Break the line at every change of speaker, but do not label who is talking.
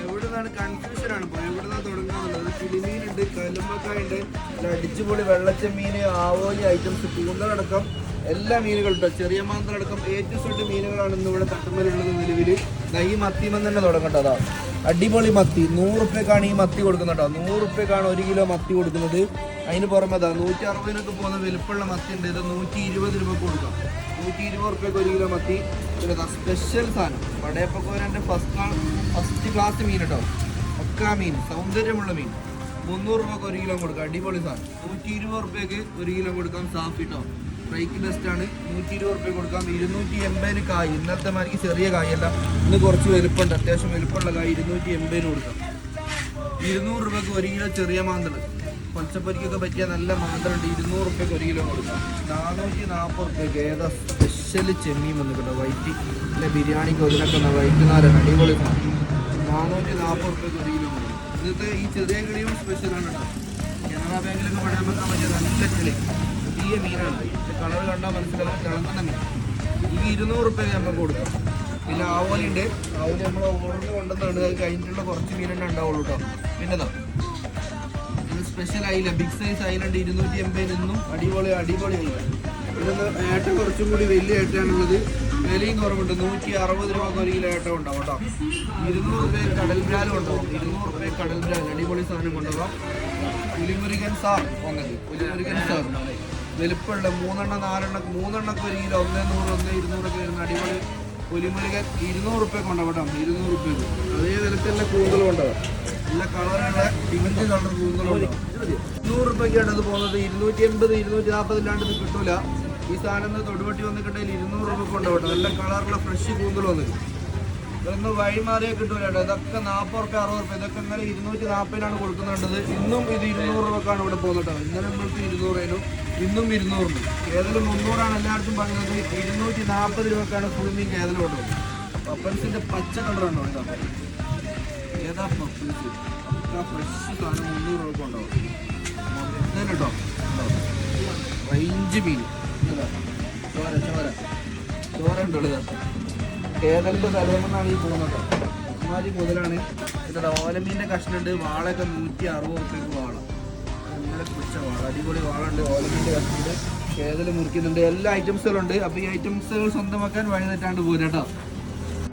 എവിടുന്നാണ് കൺഫ്യൂഷൻ ആണ് ഇപ്പോൾ എവിടുന്നാണ് തുടങ്ങാന്നുള്ളത്. കിളിമീനുണ്ട്, കല്ലുമ്മക്കായുണ്ട്, അടിച്ചുപൊളി വെള്ളച്ചെമ്മീൻ, ആവോലി ഐറ്റംസ്, കൂന്തലടക്കം എല്ലാ മീനുകളുണ്ട്. ചെറിയ മാന്തലടക്കം A to Z മീനുകളാണ് ഇന്ന് ഇവിടെ തട്ടുമ്മലുള്ളത് നിലവിൽ. ഈ മത്തിമൻ തന്നെ തുടങ്ങട്ടതാ. അടിപൊളി മത്തി 100 റുപ്യക്കാണ് ഈ മത്തി കൊടുക്കുന്നത് കേട്ടോ. 100 റുപ്യക്കാണ് 1 കിലോ മത്തി കൊടുക്കുന്നത്. അതിന് പുറമെ 160 പോകുന്ന വലുപ്പമുള്ള മത്തി ഉണ്ട്. ഇത് 120 രൂപ കൊടുക്കാം. 120 റുപ്യക്ക് 1 കിലോ മത്തി. പിന്നെ സ്പെഷ്യൽ സാധനം വടയപ്പക്കോരൻ്റെ ഫസ്റ്റ് ക്ലാസ് മീൻ കേട്ടോ. ഒക്കാ മീൻ, സൗന്ദര്യമുള്ള മീൻ, 300 രൂപക്ക് 1 കിലോ കൊടുക്കാം. അടിപൊളി സാധനം. 120 റുപ്യക്ക് 1 കിലോ കൊടുക്കാം. സാഫ് കേട്ടോ, ഫ്രൈക്ക് ബെസ്റ്റാണ്. 120 റുപ്യ കൊടുക്കാം. 280 കായ്, ഇന്നത്തെ മാതിരി ചെറിയ കായല്ല, ഇന്ന് കുറച്ച് വലുപ്പമുണ്ട്, അത്യാവശ്യം വലുപ്പമുള്ള കായ് 280 കൊടുക്കാം. 200 രൂപക്ക് 1 കിലോ ചെറിയ മാന്തൾ, പച്ചപ്പരിക്കൊക്കെ പറ്റിയ നല്ല മാന്തളുണ്ട്. 200 റുപ്യക്ക് 1 കിലോ കൊടുക്കാം. 440 റുപ്യക്ക് ഏതാ സ്പെഷ്യൽ ചെമ്മീൻ വന്നിട്ടോ. വൈറ്റ് അല്ലെ ബിരിയാണിക്ക് അതിനൊക്കെ വൈറ്റ് നാരൻ അടിപൊളി സാധനം. 440 റുപ്യക്ക് 1 കിലോ കൊടുക്കാം. ഇന്നത്തെ ഈ ചെറിയ കിളിയും സ്പെഷ്യലാണ് കേട്ടോ. കാനറ ബാങ്കിലൊക്കെ പഴയ വെക്കാൻ പറ്റിയ നല്ല കിളി, പുതിയ മീനാണ്. കളർ കണ്ടാൽ മനസ്സിലാവും, തിളങ്ങുന്ന മീൻ. ഈ 200 റുപ്യക്ക് നമുക്ക് കൊടുക്കാം. പിന്നെ ആവോലിയുണ്ട്. ആവോലി നമ്മൾ ഓർഡർ കൊണ്ടുവന്നുണ്ട്. അത് കഴിഞ്ഞിട്ടുള്ള കുറച്ച് മീനെണ്ണ ഉണ്ടാവുള്ളൂ കേട്ടോ. പിന്നെതാ ഇത് സ്പെഷ്യൽ അയില, ബിഗ് സൈസ് അയിലുണ്ട്. 280 നിന്നും അടിപൊളി അയില. ഇതൊന്ന് ഏട്ട കുറച്ചും കൂടി വലിയ ഏട്ടയാണുള്ളത്. വിലയും കുറവുണ്ട്. 160 രൂപക്ക് 1 കിലോ ഏട്ടം ഉണ്ടാവും കേട്ടോ. 200 റുപ്യ കടൽ ബ്രാലും ഉണ്ടാവും. 200 റുപ്യ കടൽ ബ്രാൽ അടിപൊളി സാധനം കൊണ്ടുപോകാം. പുലിമുരുകൻ സാർ വന്നത്, പുലിമുരുകൻ സാർ വലുപ്പമുള്ള 3-4 3 1 കിലോ 100, 200 വരുന്ന അടിപൊളി പുലിമുരുകൻ 200 റുപ്യ കൊണ്ടുപോകാം. 200 റുപ്യക്ക് അതേ വിലക്കല്ല കൂന്തൽ കൊണ്ടുപോകാം. നല്ല കളറുള്ള പിങ്ക് കളർ കൂന്തലുണ്ടാവും. 200 റുപ്യക്കാണ് അത് പോകുന്നത്. 280 240 ഇല്ലാണ്ട് ഇത് കിട്ടൂല. ഈ സാധനം തൊടുപട്ടി വന്നിട്ടുണ്ടെങ്കിൽ 200 രൂപ കൊണ്ടുപോകട്ടെ. നല്ല കളറുള്ള ഫ്രഷ് കൂന്തൽ വന്നിട്ട് ഇതൊന്നും വഴിമാറിയാൽ കിട്ടൂല കേട്ടോ. ഇതൊക്കെ 40 റുപ്യ 60 റുപ്യ. ഇതൊക്കെ ഇന്നലെ 240-നാണ് കൊടുക്കുന്നുണ്ടത്. ഇന്നും ഇത് 200 രൂപക്കാണ് ഇവിടെ പോകുന്നത്. ഇന്നലെ നമ്മൾക്ക് 200 ഇന്നും 200. കേരളം 300 എല്ലായിടത്തും പറയുന്നത്. 240 രൂപക്കാണ് ഫുൾ മീൻ കേരളം കൊണ്ടുപോകുന്നത്. പപ്പൻസിന്റെ പച്ച കളറുണ്ടോ കേട്ടോ. ഏതാ പപ്പൻസ്? ഒക്കെ ഫ്രഷ് സാധനം 300 രൂപ ഉണ്ടാവും കേട്ടോ. റേഞ്ച് മീൻ ചോര ഉണ്ടല്ലോ. കേരളത്തിൻ്റെ തലമെന്നാണ് ഈ പോകുന്നത്. അമ്മാരി മുതലാണ്. ഇതല്ല ഓലമീൻ്റെ കഷ്ണുണ്ട്. വാളൊക്കെ 160 റുപ്യക്ക് വാള. ഇന്നലെ പിടിച്ച വാള, അടിപൊളി വാളുണ്ട്. ഓലമീൻ്റെ കഷ്ണുണ്ട്. കേരളം മുറിക്കുന്നുണ്ട്. എല്ലാ ഐറ്റംസുകളുണ്ട്. അപ്പോൾ ഈ ഐറ്റംസുകൾ സ്വന്തമാക്കാൻ വഴി തെറ്റാണ്ട് പോരും കേട്ടോ.